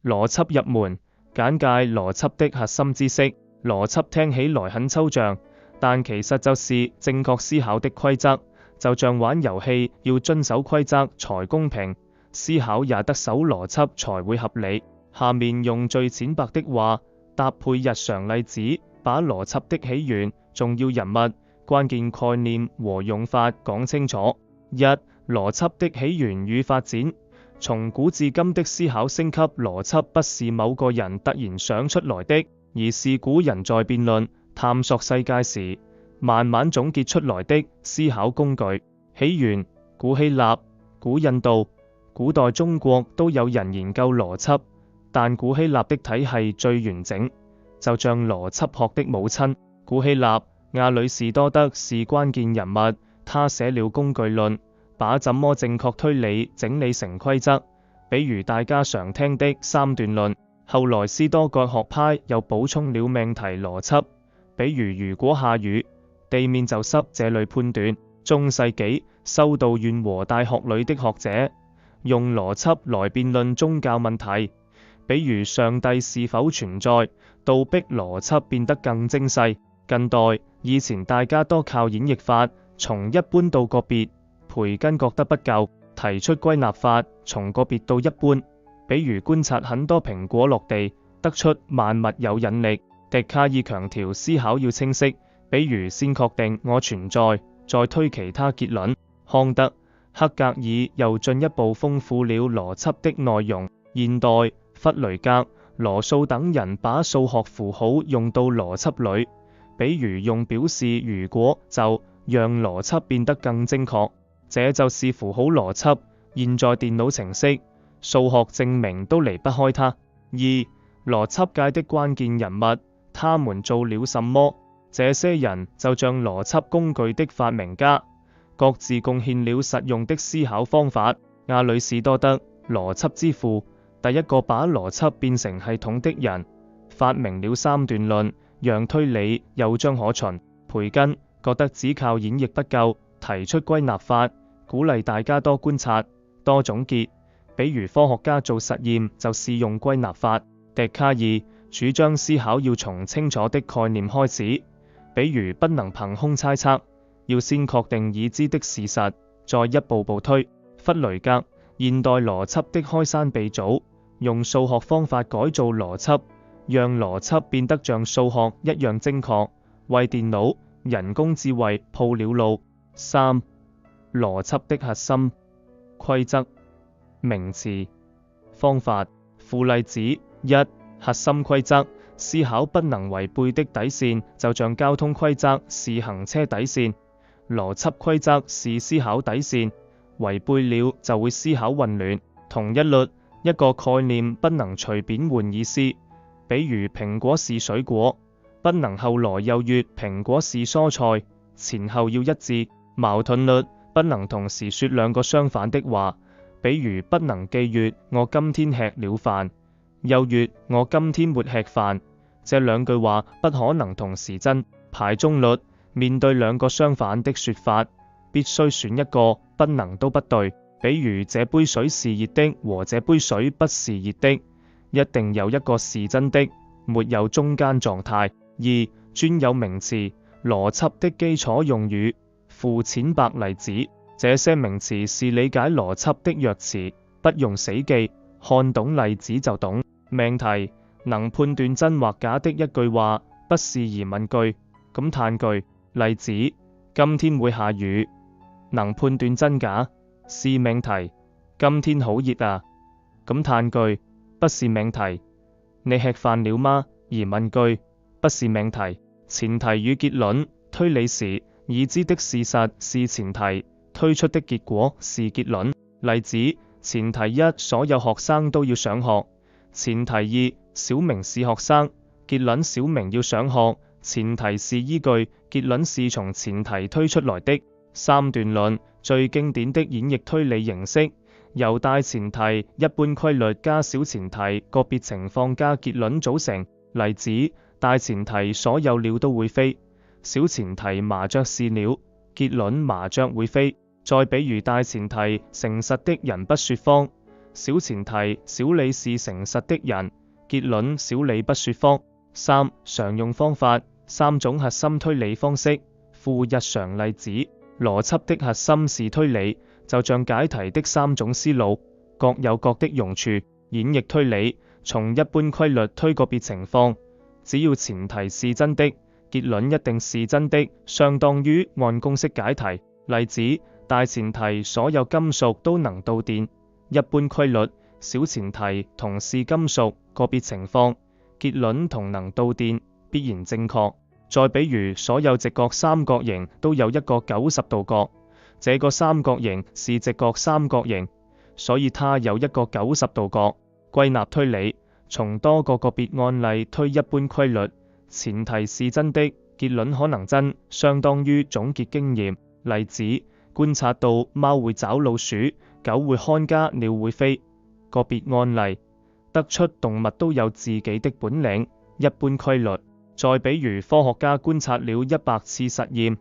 邏輯入門，簡介邏輯的核心知識。邏輯聽起來很抽象，但其實就是正確思考的規則。就像玩遊戲要遵守規則才公平，思考也得守邏輯才會合理。下面用最淺白的話，搭配日常例子，把邏輯的起源、重要人物、關鍵概念和用法講清楚。一、邏輯的起源與發展。從古至今的思考升級，邏輯不是某個人突然想出來的，而是古人在辯論、探索世界時，慢慢總結出來的思考工具。起源：古希臘、古印度、古代中國都有人研究邏輯，但古希臘的體系最完整，就像邏輯學的母親。古希臘亞里士多德是關鍵人物，他寫了工具論，把怎麼正確推理整理成規則，比如大家常聽的三段論。後來斯多葛學派又補充了命題邏輯，比如果下雨，地面就濕這類判斷。中世紀修道院和大學裏的學者用邏輯來辯論宗教問題，比如上帝是否存在，倒逼邏輯變得更精細。近代以前大家多靠演繹法，從一般到個別，培根覺得不夠，提出歸納法，從個別到一般，比如觀察很多蘋果落地，得出萬物有引力。笛卡爾強調思考要清晰，比如先確定我存在，再推其他結論。康德、黑格爾又進一步豐富了邏輯的內容。現代弗雷格、羅素等人把數學符號用到邏輯裏，比如用表示如果就，讓邏輯變得更精確。這就是符號邏輯。現在電腦程式、數學證明都離不開它。二、邏輯界的關鍵人物，他們做了什麼？這些人就像邏輯工具的發明家，各自貢獻了實用的思考方法。亞里士多德，邏輯之父，第一個把邏輯變成系統的人，發明了三段論，讓推理有章可循。培根覺得只靠演繹不夠，提出歸納法，鼓勵大家多觀察、多總結，比如科學家做實驗就是用歸納法。笛卡爾主張思考要從清楚的概念開始，比如不能憑空猜測，要先確定已知的事實，再一步步推。弗雷格，現代邏輯的開山鼻祖，用數學方法改造邏輯，讓邏輯變得像數學一樣精確，為電腦、人工智慧鋪了路。三、邏輯的核心規則、名詞、方法。附例子：一、核心規則，思考不能違背的底線，就像交通規則是行車底線，邏輯規則是思考底線，違背了就會思考混亂。同一律，一個概念不能隨便換意思，比如蘋果是水果，不能後來又說蘋果是蔬菜，前後要一致。矛盾律，不能同時說兩個相反的話，比如不能既說我今天吃了飯，又說我今天沒吃飯，這兩句話不可能同時真。排中律，面對兩個相反的說法，必須選一個，不能都不對。比如這杯水是熱的和這杯水不是熱的，一定有一個是真的，沒有中間狀態。二、專有名詞，邏輯的基礎用語。附淺白例子，這些名詞是理解邏輯的鑰匙，不用死記，看懂例子就懂。命題，能判斷真或假的一句話，不是疑問句、感嘆句。例子，今天會下雨，能判斷真假，是命題。今天好熱啊，感嘆句，不是命題。你吃飯了嗎？疑問句，不是命題。前提與結論，推理時，已知的事實是前提，推出的結果是結論。例子，前提一，所有學生都要上學。前提二，小明是學生。結論，小明要上學。前提是依據，結論是從前提推出來的。三段論，最經典的演繹推理形式，由大前提、一般規律加小前提、個別情況加結論組成。例子，大前提所有鳥都會飛。小前提麻雀是鳥，結論麻雀會飛。再比如大前提誠實的人不說謊，小前提，小李是誠實的人。結論，小李不說謊。3. 常用方法，3種核心推理方式。附日常例子。邏輯的核心是推理，就像解題的3種思路，各有各的用處。演繹推理，從一般規律推個別情況，只要前提是真的，結論一定是真的，相當於按公式解題。例子，大前提所有金屬都能導電，一般規律；小前提同是金屬，個別情況，結論同能導電，必然正確。再比如，所有直角三角形都有一個90度角，這個三角形是直角三角形，所以它有一個90度角。歸納推理，從多個個別案例推一般規律，前提是真的，結論可能真，相當於總結經驗。例子，觀察到貓會找老鼠，狗會看家，鳥會飛。個別案例，得出動物都有自己的本領，一般規律。再比如，科學家觀察了100次實驗，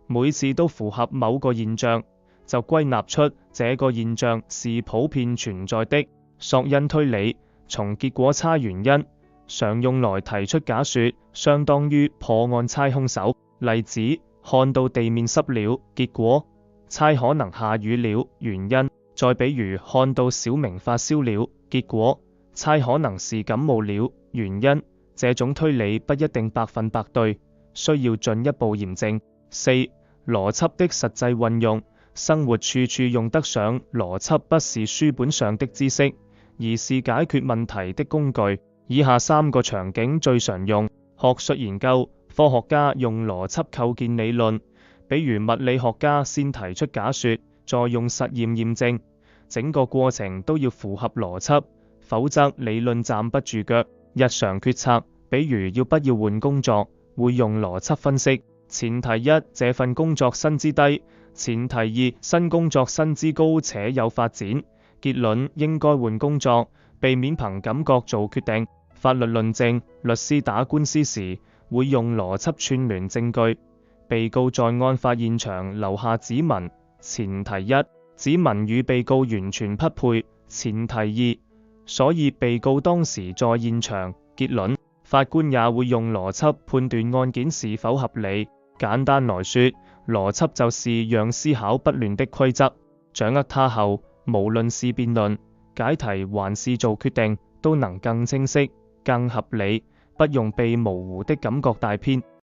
每次都符合某個現象，就歸納出這個現象是普遍存在的。索因推理，從結果猜原因，常用來提出假說，相當於破案猜兇手。例子，看到地面濕了，結果猜可能下雨了，原因。再比如，看到小明發燒了，結果猜可能是感冒了，原因。這種推理不一定100%對，需要進一步驗證。4. 邏輯的實際運用，生活處處用得上。邏輯不是書本上的知識，而是解決問題的工具。以下3個場景最常用：學術研究，科學家用邏輯構建理論，比如物理學家先提出假說，再用實驗驗證，整個過程都要符合邏輯，否則理論站不住腳。日常決策，比如要不要換工作，會用邏輯分析。前提1，這份工作薪資低；前提2，新工作薪資高且有發展。結論，應該換工作，避免憑感覺做決定。法律論證，律師打官司時會用邏輯串聯證據。被告在案發現場留下指紋。前提1，指紋與被告完全匹配。前提2，所以被告當時在現場。結論，法官也會用邏輯判斷案件是否合理。簡單來說，邏輯就是讓思考不亂的規則，掌握它後，無論是辯論、解題還是做決定，都能更清晰、更合理，不用被模糊的感覺帶偏。